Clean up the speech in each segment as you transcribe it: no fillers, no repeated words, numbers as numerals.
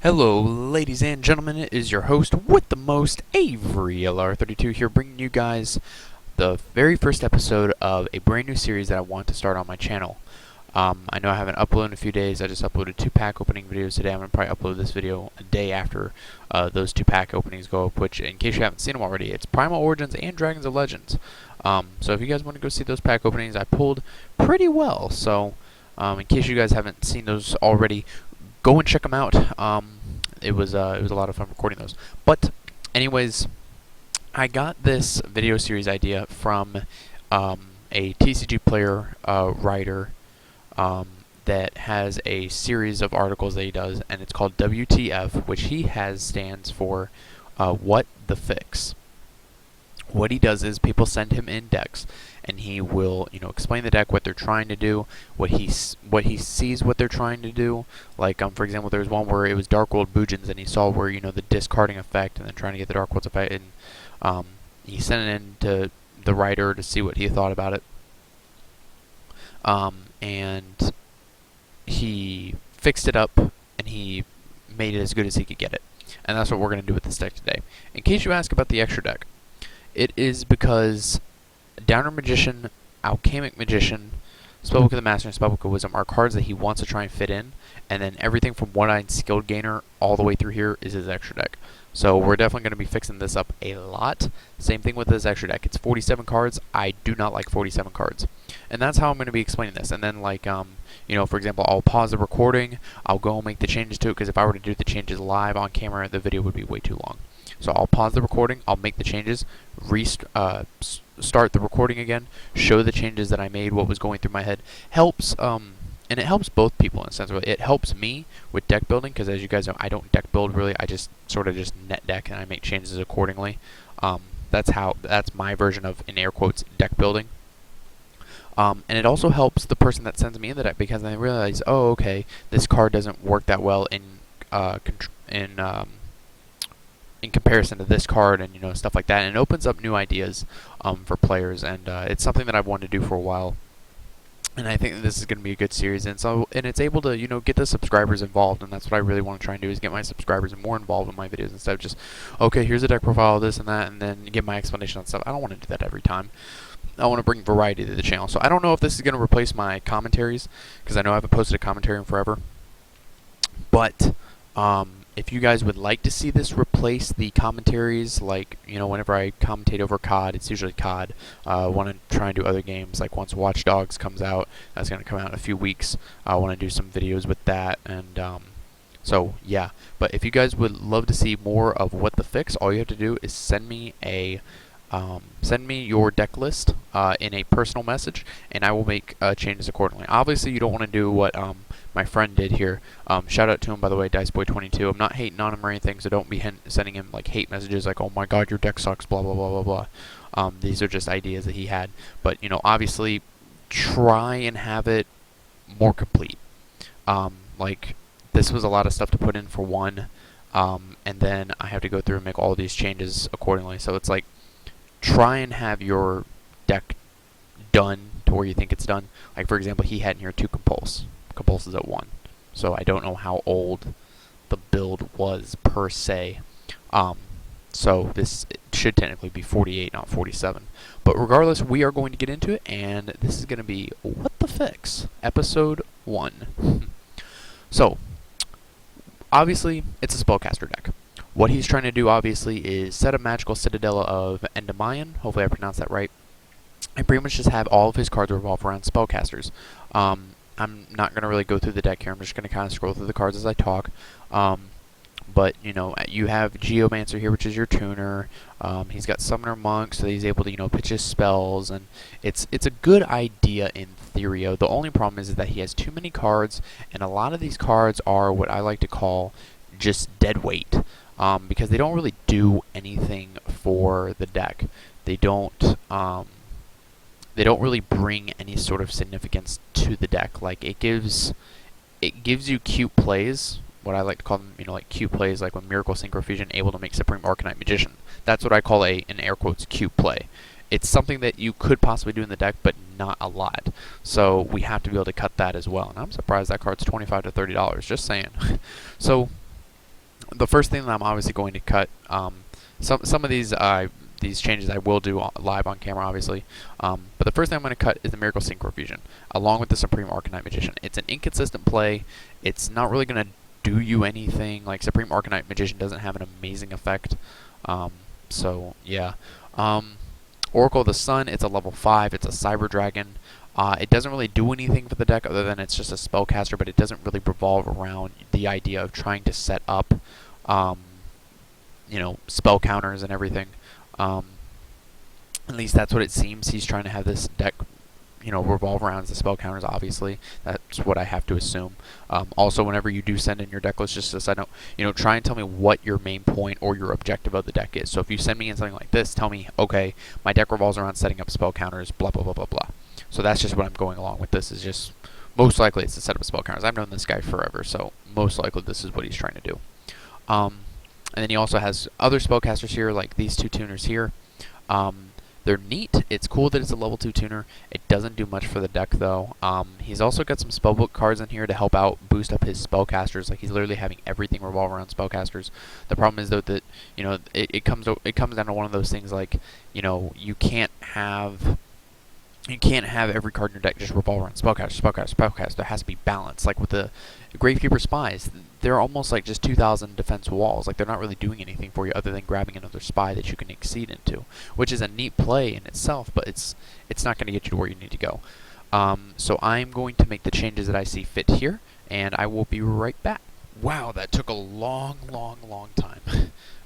Hello, ladies and gentlemen, it is your host with the most, Avery LR32 here, bringing you guys the very first episode of a brand new series that I want to start on my channel. I know I haven't uploaded in a few days. I just uploaded 2 pack opening videos today. I'm going to probably upload this video a day after those 2 pack openings go up, which, in case you haven't seen them already, it's Primal Origins and Dragons of Legends. So if you guys want to go see those pack openings, I pulled pretty well. So in case you guys haven't seen those already, go and check them out. It was a lot of fun recording those. But anyways, I got this video series idea from a TCG player writer that has a series of articles that he does, and it's called WTF, which he has stands for What the Fix. What he does is people send him in decks, and he will, explain the deck, what they're trying to do, what he sees what they're trying to do. Like, for example, there was one where it was Dark World Boojins, and he saw where, the discarding effect, and then trying to get the Dark World's effect, and he sent it in to the writer to see what he thought about it. And he fixed it up, and he made it as good as he could get it. And that's what we're going to do with this deck today. In case you ask about the extra deck, it is because Downer Magician, Alchemic Magician, Spellbook of the Master, and Spellbook of Wisdom are cards that he wants to try and fit in, and then everything from One-Eyed Skilled Gainer all the way through here is his extra deck. So we're definitely going to be fixing this up a lot. Same thing with this extra deck. It's 47 cards. I do not like 47 cards. And that's how I'm going to be explaining this. And then, like, for example, I'll pause the recording. I'll go and make the changes to it, because if I were to do the changes live on camera, the video would be way too long. So I'll pause the recording, I'll make the changes, start the recording again, show the changes that I made, what was going through my head. Helps, and it helps both people in a sense. It helps me with deck building, because as you guys know, I don't deck build really. I just sort of just net deck, and I make changes accordingly. That's my version of, in air quotes, deck building. And it also helps the person that sends me in the deck, because they realize, oh, okay, this card doesn't work that well in comparison to this card, and stuff like that, and it opens up new ideas for players, and it's something that I've wanted to do for a while, and I think this is going to be a good series, and it's able to get the subscribers involved, and that's what I really want to try and do, is get my subscribers more involved in my videos instead of just, okay, here's a deck profile, this and that, and then give my explanation on stuff. I don't want to do that every time. I want to bring variety to the channel. So I don't know if this is going to replace my commentaries, because I know I haven't posted a commentary in forever, but if you guys would like to see this replace the commentaries, like, whenever I commentate over COD, it's usually COD. Want to try and do other games, like once Watch Dogs comes out, that's going to come out in a few weeks. I want to do some videos with that, and so yeah. But if you guys would love to see more of What the Fix, all you have to do is send me your deck list in a personal message, and I will make changes accordingly. Obviously, you don't want to do what my friend did here. Shout out to him, by the way, DiceBoy22. I'm not hating on him or anything, so don't be sending him like hate messages like, oh my god, your deck sucks, blah blah blah blah blah. These are just ideas that he had, but obviously try and have it more complete. Like, this was a lot of stuff to put in for one, and then I have to go through and make all these changes accordingly. So it's like, try and have your deck done to where you think it's done. Like, for example, he had in here 2 Compulse. Compulse is at 1. So I don't know how old the build was per se. So this should technically be 48, not 47. But regardless, we are going to get into it, and this is going to be What the Fix, Episode 1. So, obviously, it's a spellcaster deck. What he's trying to do, obviously, is set a magical citadel of Endemion. Hopefully I pronounced that right. And pretty much just have all of his cards revolve around spellcasters. I'm not going to really go through the deck here. I'm just going to kind of scroll through the cards as I talk. But, you have Geomancer here, which is your tuner. He's got Summoner Monk, so he's able to, pitch his spells. And it's a good idea in theory. The only problem is that he has too many cards, and a lot of these cards are what I like to call just dead weight. Because they don't really do anything for the deck. They don't really bring any sort of significance to the deck. Like, it gives you cute plays, what I like to call them, like cute plays, like when Miracle Synchrofusion able to make Supreme Arcanite Magician. That's what I call in air quotes, cute play. It's something that you could possibly do in the deck, but not a lot. So we have to be able to cut that as well. And I'm surprised that card's $25 to $30. Just saying. So the first thing that I'm obviously going to cut, some of these changes I will do live on camera, obviously. But the first thing I'm going to cut is the Miracle Synchro Fusion, along with the Supreme Arcanite Magician. It's an inconsistent play. It's not really going to do you anything. Like, Supreme Arcanite Magician doesn't have an amazing effect. So, yeah. Oracle of the Sun, it's a level 5. It's a Cyber Dragon. It doesn't really do anything for the deck other than it's just a spellcaster, but it doesn't really revolve around the idea of trying to set up, spell counters and everything. At least that's what it seems. He's trying to have this deck, revolve around the spell counters, obviously. That's what I have to assume. Also, whenever you do send in your deck list, just so I don't, try and tell me what your main point or your objective of the deck is. So if you send me in something like this, tell me, okay, my deck revolves around setting up spell counters, blah, blah, blah, blah, blah. So that's just what I'm going along with. This is just, most likely it's to set up spell counters. I've known this guy forever, so most likely this is what he's trying to do. And then he also has other spellcasters here, like these two tuners here. They're neat. It's cool that it's a level 2 tuner. It doesn't do much for the deck, though. He's also got some spellbook cards in here to help out boost up his spellcasters. Like, he's literally having everything revolve around spellcasters. The problem is, though, that, it comes down to one of those things like, you can't have every card in your deck just revolve around spellcaster. There has to be balance. Like with the Gravekeeper Spies, they're almost like just 2,000 defense walls. Like, they're not really doing anything for you other than grabbing another spy that you can exceed into, which is a neat play in itself, but it's not going to get you to where you need to go. So I'm going to make the changes that I see fit here, and I will be right back. Wow, that took a long time.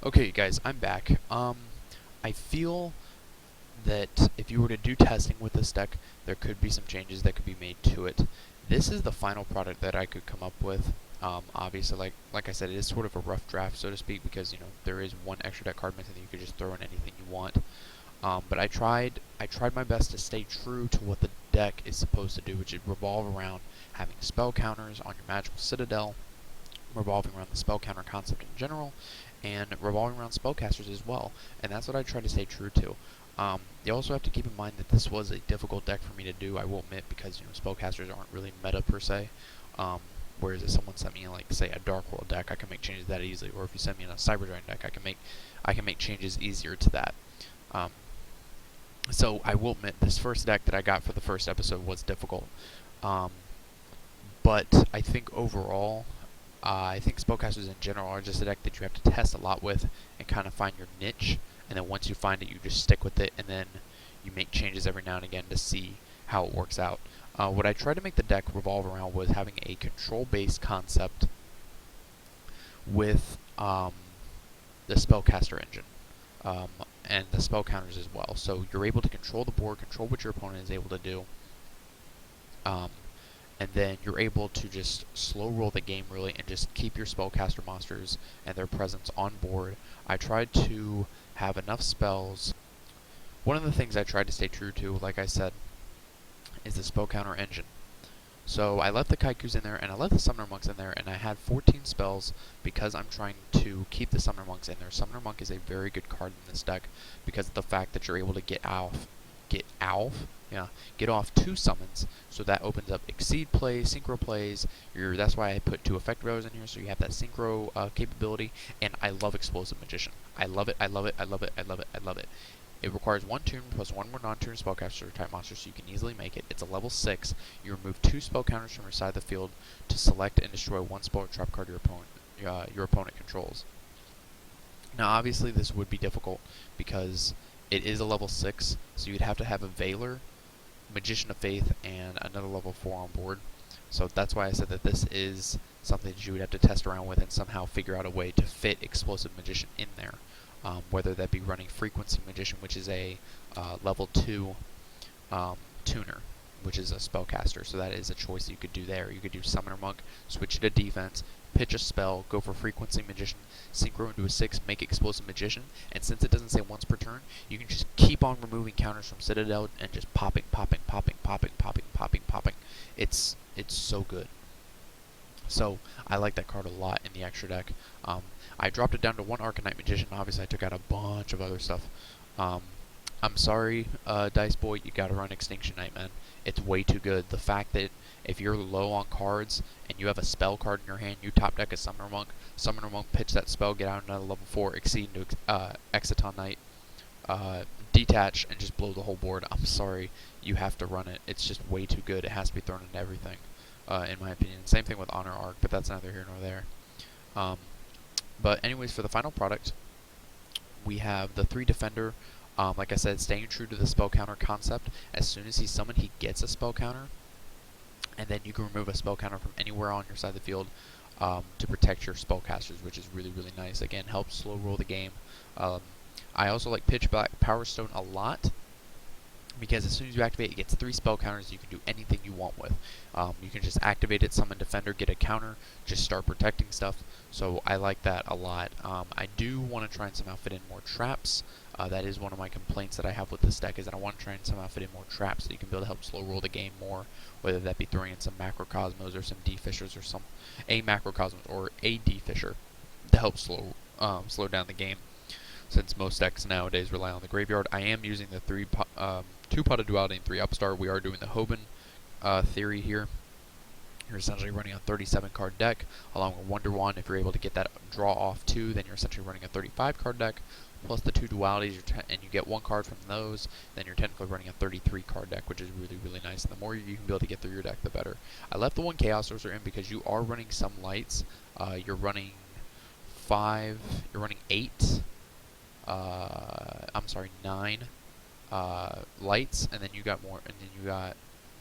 Okay, guys, I'm back. I feel that if you were to do testing with this deck, there could be some changes that could be made to it. This is the final product that I could come up with. Obviously, like I said, it is sort of a rough draft, so to speak, because there is one extra deck card missing that you could just throw in anything you want. But I tried my best to stay true to what the deck is supposed to do, which is revolve around having spell counters on your Magical Citadel, revolving around the spell counter concept in general, and revolving around spellcasters as well. And that's what I try to stay true to. You also have to keep in mind that this was a difficult deck for me to do, I will admit, because spellcasters aren't really meta per se. Whereas if someone sent me in, like, say, a Dark World deck, I can make changes that easily. Or if you send me in a Cyber Dragon deck, I can make changes easier to that. So I will admit, this first deck that I got for the first episode was difficult. But I think overall, I think spellcasters in general are just a deck that you have to test a lot with and kind of find your niche. And then once you find it, you just stick with it, and then you make changes every now and again to see how it works out. What I tried to make the deck revolve around was having a control-based concept with the spellcaster engine and the spell counters as well. So you're able to control the board, control what your opponent is able to do, and then you're able to just slow roll the game really and just keep your spellcaster monsters and their presence on board. I tried to have enough spells. One of the things I tried to stay true to, like I said, is the spell counter engine. So I left the Kaikus in there, and I left the Summoner Monks in there, and I had 14 spells because I'm trying to keep the Summoner Monks in there. Summoner Monk is a very good card in this deck because of the fact that you're able to get off 2 summons, so that opens up Exceed plays, Synchro plays. That's why I put 2 effect rows in here, so you have that Synchro capability, and I love Explosive Magician. I love it. It requires 1 turn plus 1 more non-turn spellcaster type monster, so you can easily make it. It's a level 6. You remove 2 spell counters from your side of the field to select and destroy 1 spell or trap card your opponent controls. Now, obviously, this would be difficult because it is a level 6, so you'd have to have a Veiler, Magician of Faith, and another level 4 on board. So that's why I said that this is something that you would have to test around with and somehow figure out a way to fit Explosive Magician in there. Whether that be running Frequency Magician, which is a level 2 tuner, which is a spellcaster. So that is a choice that you could do there. You could do Summoner Monk, switch it to defense, pitch a spell, go for Frequency Magician, synchro into a 6, make Explosive Magician, and since it doesn't say once per turn, you can just keep on removing counters from Citadel and just popping. It's so good. So I like that card a lot in the extra deck. I dropped it down to 1 Arcanite Magician. Obviously, I took out a bunch of other stuff. I'm sorry, Dice Boy, you gotta run Extinction Knight, man. It's way too good. The fact that if you're low on cards and you have a spell card in your hand, you top deck a Summoner Monk, pitch that spell, get out another level 4, exceed into Exciton Knight, detach, and just blow the whole board. I'm sorry, you have to run it. It's just way too good. It has to be thrown into everything, in my opinion. Same thing with Honor Arc, but that's neither here nor there. Um, but anyways, for the final product, we have the 3 Defender. Like I said, staying true to the spell counter concept. As soon as he's summoned, he gets a spell counter, and then you can remove a spell counter from anywhere on your side of the field to protect your spellcasters, which is really, really nice. Again, helps slow roll the game. Um, I also like Pitch Black Power Stone a lot, because as soon as you activate, it gets 3 spell counters. You can do anything you want with. You can just activate it, summon Defender, get a counter, just start protecting stuff. So I like that a lot. I do want to try and somehow fit in more traps. That is one of my complaints that I have with this deck, is that I want to try and somehow fit in more traps so you can be able to help slow roll the game more, whether that be throwing in some Macrocosmos or some D-Fishers or a Macrocosmos or a D-Fisher to help slow down the game. Since most decks nowadays rely on the graveyard, I am using the 2-Potted Duality and 3 Upstart. We are doing the Hoban theory here. You're essentially running a 37-card deck, along with Wonder Wand. If you're able to get that draw off 2, then you're essentially running a 35-card deck, plus the 2 dualities, and you get 1 card from those, then you're technically running a 33-card deck, which is really, really nice. And the more you can be able to get through your deck, the better. I left the 1 Chaos Sorcerer in because you are running some lights. You're running 8, I'm sorry, 9 lights, and then you got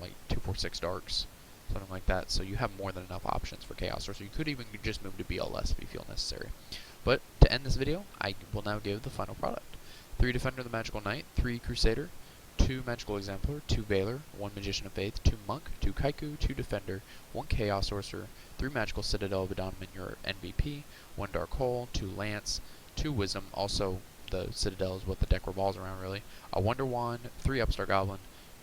like 2, 4, 6 darks, something like that. So you have more than enough options for Chaos Sorcerer. You could even just move to BLS if you feel necessary. But to end this video, I will now give the final product. 3 Defender the Magical Knight, 3 Crusader, 2 Magical Exemplar, 2 Veiler, 1 Magician of Faith, 2 Monk, 2 Kaiku, 2 Defender, 1 Chaos Sorcerer, 3 Magical Citadel of Adonim, your MVP, 1 Dark Hole, 2 Lance, 2 Wisdom, also the Citadel is what the deck revolves around really, a Wonder Wand, 3 Upstart Goblin,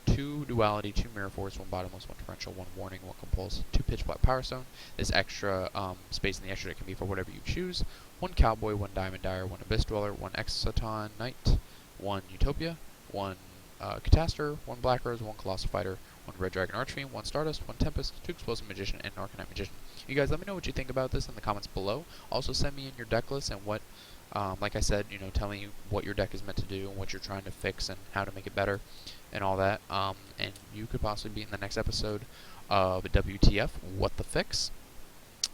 2 Duality, 2 Mirror Force, 1 Bottomless, 1 Torrential, 1 Warning, 1 Compulse, 2 Pitch Black Power Stone. This extra space in the extra deck can be for whatever you choose. 1 Cowboy, 1 Diamond Dyer, 1 Abyss Dweller, 1 Exciton Knight, 1 Utopia, 1 Catastor, 1 Black Rose, 1 Colossal Fighter, 1 Red Dragon Archfiend, 1 Stardust, 1 Tempest, 2 Explosive Magician, and an Arcanite Magician. You guys let me know what you think about this in the comments below. Also send me in your deck list and what, like I said, tell me what your deck is meant to do and what you're trying to fix and how to make it better and all that. And you could possibly be in the next episode of WTF, What the Fix.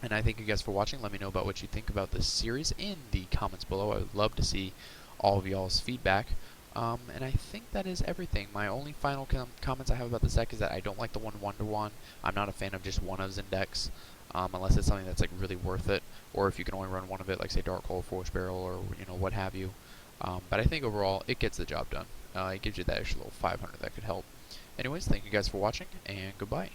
And I thank you guys for watching. Let me know about what you think about this series in the comments below. I would love to see all of y'all's feedback. And I think that is everything. My only final comments I have about this deck is that I don't like the 1 Wonder Wand. I'm not a fan of just one-ofs in decks, unless it's something that's like really worth it, or if you can only run one of it, like say Dark Hole, Force Barrel, or what have you. But I think overall it gets the job done. It gives you that extra little 500 that could help. Anyways, thank you guys for watching, and goodbye.